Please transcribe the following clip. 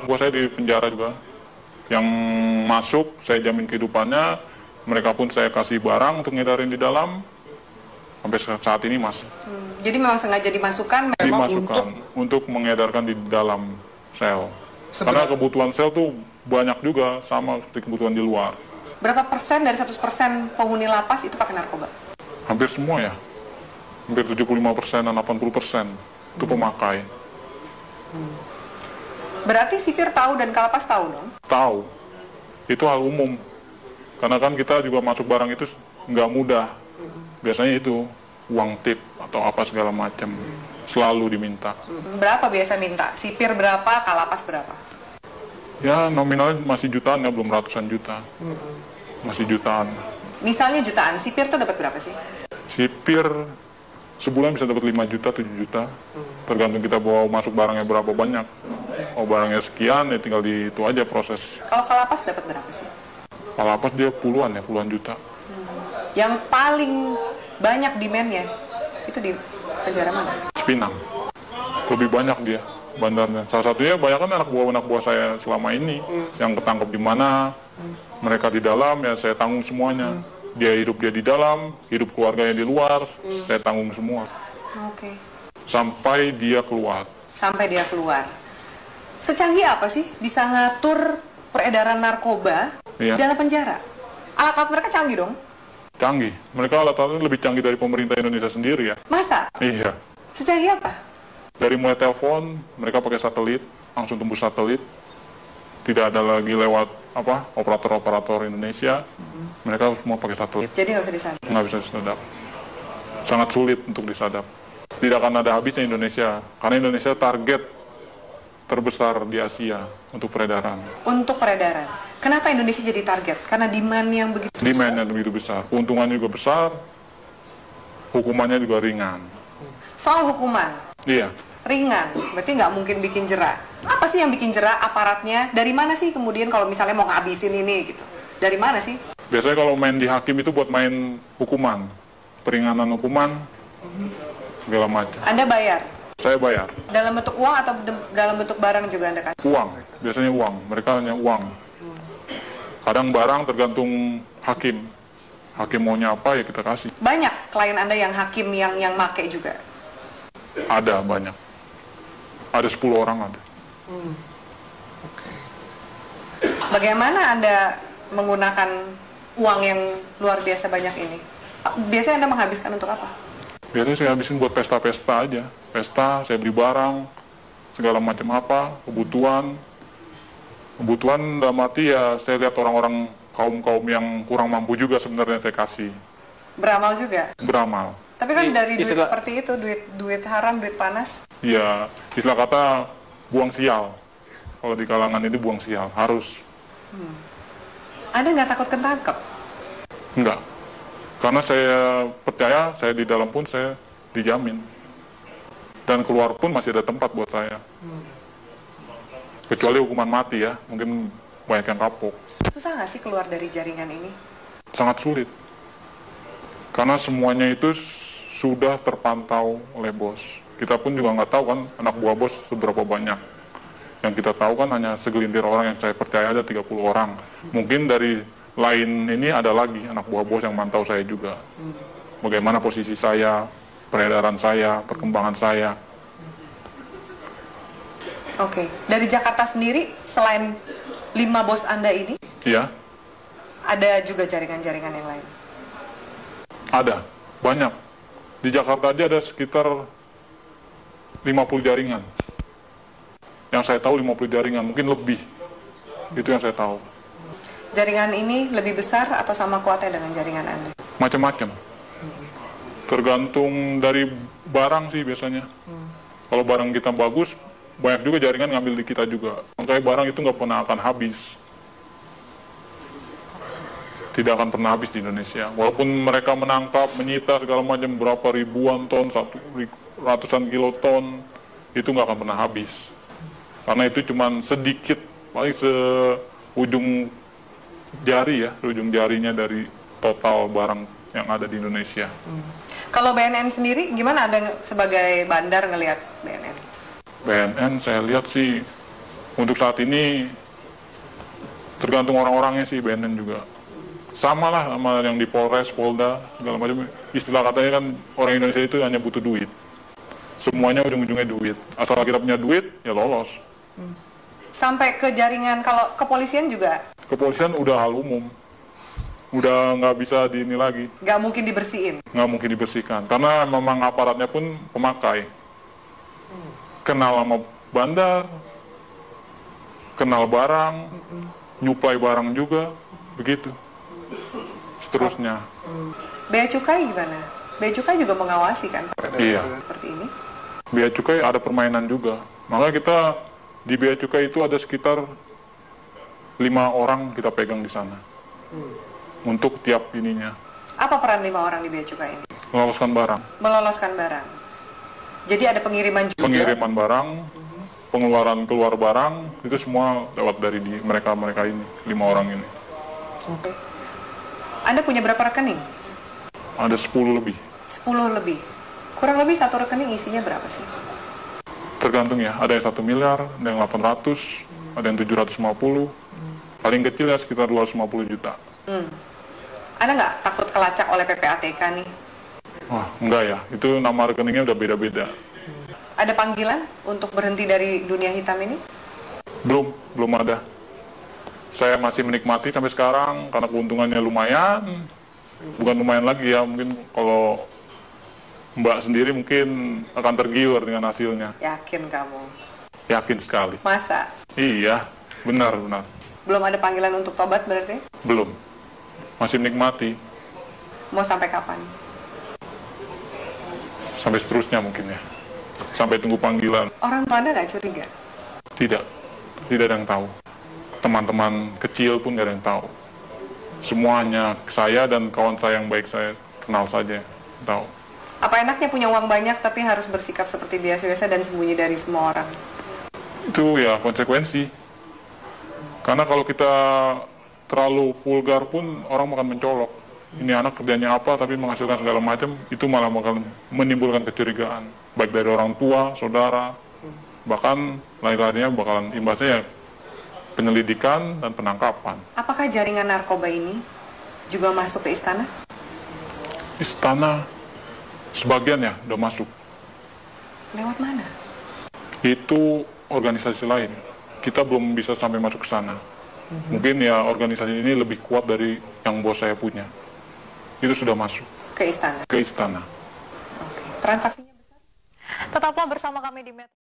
buah saya di penjara juga. Yang masuk, saya jamin kehidupannya. Mereka pun saya kasih barang untuk ngedarin di dalam. Sampai saat ini masih. Jadi memang sengaja dimasukkan memang untuk mengedarkan di dalam sel. Karena kebutuhan sel tuh banyak juga, sama seperti kebutuhan di luar. Berapa persen dari 100% penghuni lapas itu pakai narkoba? Hampir semua ya. Hampir 75% dan 80% itu pemakai. Berarti sipir tahu dan kalapas tahu dong? Tahu. Itu hal umum. Karena kan kita juga masuk barang itu nggak mudah. Biasanya itu uang tip atau apa segala macam. Selalu diminta. Berapa biasa minta? Sipir berapa, kalapas berapa? Ya nominalnya masih jutaan ya, belum ratusan juta. Masih jutaan. Misalnya jutaan, sipir tuh dapat berapa sih? Sipir sebulan bisa dapat 5 juta, 7 juta. Tergantung kita bawa masuk barangnya berapa banyak. Oh barangnya sekian, ya tinggal di itu aja proses. Kalau kalapas dapat berapa sih? Kalapas dia puluhan juta. Yang paling banyak demand-nya itu di penjara mana? Cipinang. Lebih banyak dia bandarnya. Salah satunya banyak kan anak buah saya selama ini yang ketangkep di mana. Mereka di dalam ya saya tanggung semuanya. Dia di dalam, hidup keluarganya di luar, saya tanggung semua. Oke. Sampai dia keluar. Sampai dia keluar. Secanggih apa sih bisa ngatur peredaran narkoba dalam penjara? Alat-alat mereka canggih dong? Canggih. Mereka alat-alatnya lebih canggih dari pemerintah Indonesia sendiri ya. Masa? Iya. Secanggih apa? Dari mulai telepon, mereka pakai satelit, langsung tembus satelit. Tidak ada lagi lewat operator-operator Indonesia. Mereka semua pakai satelit. Jadi nggak bisa disadap? Nggak bisa disadap. Sangat sulit untuk disadap. Tidak akan ada habisnya Indonesia. Karena Indonesia target terbesar di Asia untuk peredaran. Untuk peredaran. Kenapa Indonesia jadi target? Karena demand yang begitu besar? Demand yang begitu besar. Keuntungannya juga besar. Hukumannya juga ringan. Soal hukuman? Iya. Ringan, berarti nggak mungkin bikin jera. Apa sih yang bikin jera? Aparatnya? Dari mana sih kemudian kalau misalnya mau ngabisin ini gitu? Dari mana sih? Biasanya kalau main di hakim itu buat main hukuman. Peringanan hukuman, segala macam. Anda bayar? Saya bayar. Dalam bentuk uang atau dalam bentuk barang juga Anda kasih? Uang, biasanya uang. Mereka hanya uang. Kadang barang tergantung hakim. Hakim maunya apa ya kita kasih. Banyak klien Anda yang hakim yang make juga? Ada banyak. Ada 10 orang ada. Bagaimana Anda menggunakan uang yang luar biasa banyak ini? Biasanya Anda menghabiskan untuk apa? Biasanya saya habisin buat pesta-pesta aja. Pesta, saya beli barang, segala macam apa, kebutuhan. Kebutuhan dalam arti ya saya lihat orang-orang kaum-kaum yang kurang mampu juga sebenarnya saya kasih. Beramal juga? Beramal. Tapi kan dari duit seperti itu, duit haram, duit panas? Iya, istilah kata buang sial. Kalau di kalangan ini buang sial, harus. Anda nggak takut ketangkep? Enggak. Karena saya percaya, saya di dalam pun saya dijamin. Dan keluar pun masih ada tempat buat saya. Kecuali hukuman mati ya, mungkin banyak yang kapok. Susah nggak sih keluar dari jaringan ini? Sangat sulit. Karena semuanya itu sudah terpantau oleh bos. Kita pun juga nggak tahu kan anak buah bos seberapa banyak. Yang kita tahu kan hanya segelintir orang yang saya percaya ada 30 orang. Mungkin dari lain ini ada lagi anak buah bos yang mantau saya juga. Bagaimana posisi saya, peredaran saya, perkembangan saya. Oke, dari Jakarta sendiri selain 5 bos Anda ini, Iya, ada juga jaringan-jaringan yang lain? ada, banyak. Di Jakarta aja ada sekitar 50 jaringan. Yang saya tahu 50 jaringan, mungkin lebih. Itu yang saya tahu. Jaringan ini lebih besar atau sama kuatnya dengan jaringan Anda? Macam-macam. Tergantung dari barang sih biasanya. Kalau barang kita bagus, banyak juga jaringan ngambil di kita juga. Makanya barang itu nggak pernah akan habis. Tidak akan pernah habis di Indonesia. Walaupun mereka menangkap, menyita segala macam berapa ribuan ton, ratusan kiloton, itu nggak akan pernah habis. Karena itu cuma sedikit, paling seujung jari ya, ujung jarinya dari total barang yang ada di Indonesia. Kalau BNN sendiri, gimana Anda sebagai bandar ngelihat BNN? BNN saya lihat sih Untuk saat ini tergantung orang-orangnya sih, BNN juga. Sama lah sama yang di Polres, Polda, segala macam. Istilah katanya kan orang Indonesia itu hanya butuh duit. Semuanya ujung-ujungnya duit. Asal kita punya duit, ya lolos. Sampai ke jaringan, kalau kepolisian juga? Kepolisian udah hal umum. Udah nggak bisa ini lagi. Nggak mungkin dibersihin? Nggak mungkin dibersihkan. Karena memang aparatnya pun pemakai. Kenal sama bandar, kenal barang, nyuplai barang juga, begitu. Seterusnya. Bea Cukai gimana? Bea Cukai juga mengawasi kan? Iya. Seperti ini? Bea Cukai ada permainan juga. Makanya kita di Bea Cukai itu ada sekitar 5 orang kita pegang di sana. Untuk tiap ininya. Apa peran 5 orang di Bea Cukai ini? Meloloskan barang. Meloloskan barang. Jadi ada pengiriman juga? Pengiriman barang, pengeluaran keluar barang, itu semua lewat dari mereka ini, 5 orang ini. Oke. Anda punya berapa rekening? Ada 10 lebih. 10 lebih. Kurang lebih satu rekening isinya berapa sih? Tergantung ya, ada yang 1 miliar, ada yang 800, ada yang 750. Paling kecil ya sekitar 250 juta. Anda nggak takut kelacak oleh PPATK nih? Wah, enggak ya, itu nama rekeningnya udah beda-beda. Ada panggilan untuk berhenti dari dunia hitam ini? Belum ada. Saya masih menikmati sampai sekarang karena keuntungannya lumayan. Bukan lumayan lagi ya, mungkin kalau Mbak sendiri mungkin akan tergiur dengan hasilnya. Yakin kamu? Yakin sekali. Masa? Iya, benar. Belum ada panggilan untuk tobat berarti? Belum. Masih menikmati. Mau sampai kapan? Sampai seterusnya mungkin ya. Sampai tunggu panggilan. Orang tua Anda nggak curiga? Tidak ada yang tahu. Teman-teman kecil pun nggak ada yang tahu. Semuanya saya dan kawan saya yang baik saya kenal saja tahu. Apa enaknya punya uang banyak tapi harus bersikap seperti biasa-biasa dan sembunyi dari semua orang? Itu ya konsekuensi. Karena kalau kita terlalu vulgar pun orang akan mencolok. Ini anak kerjanya apa tapi menghasilkan segala macam, itu malah bakal menimbulkan kecurigaan. Baik dari orang tua, saudara, bahkan lain-lainnya bakalan imbasnya ya penyelidikan dan penangkapan. Apakah jaringan narkoba ini juga masuk ke istana? Istana sebagian ya udah masuk. Lewat mana? Itu organisasi lain. Kita belum bisa sampai masuk ke sana. Mungkin ya organisasi ini lebih kuat dari yang bos saya punya. Itu sudah masuk. Ke istana? Ke istana. Oke. Transaksinya besar? Tetaplah bersama kami di Metro.